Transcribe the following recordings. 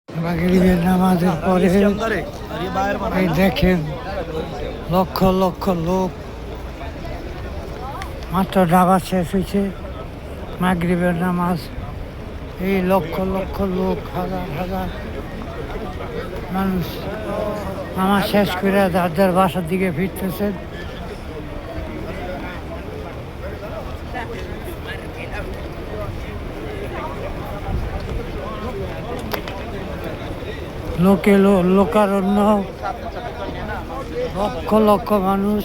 মাগরিবের নামাজের পরে এই দেখেন লক্ষ লক্ষ লোক, মাত্র নামাজ শেষ হয়েছে, মাগরিবের নামাজ, এই লক্ষ লক্ষ লোক, হাজার হাজার মানুষ নামাজ শেষ করে যার যার বাসার দিকে ফিরতেছেন। লোকারণ্য, লক্ষ লক্ষ মানুষ।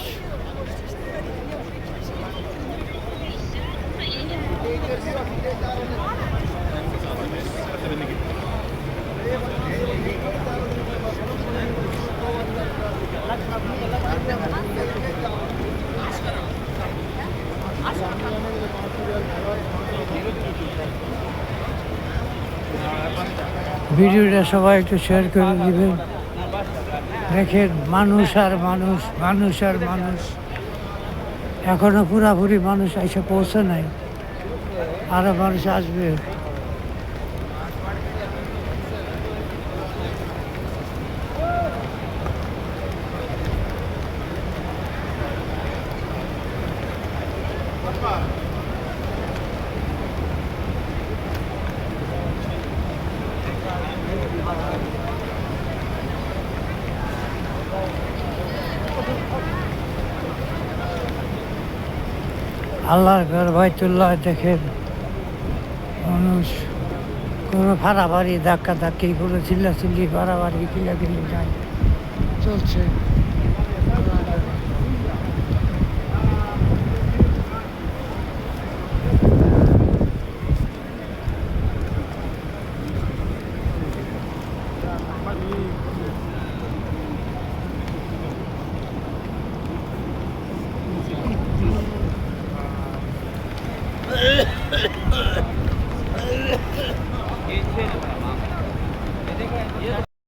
ভিডিওটা সবাই একটু শেয়ার করে দিবেন। দেখেন মানুষ আর মানুষ, মানুষ আর মানুষ, এখনো পুরাপুরি মানুষ এসে পৌঁছে নাই, আরো মানুষ আসবে। আল্লাহর ঘর বাইতুল্লাহ দেখেন, মানুষ কোনো ফাড়াফাড়ি ধাক্কা ধাক্কি, কোনো চিল্লাচিল্লি ফাড়াফাড়ি কিলাকিলি নাই, চলছে।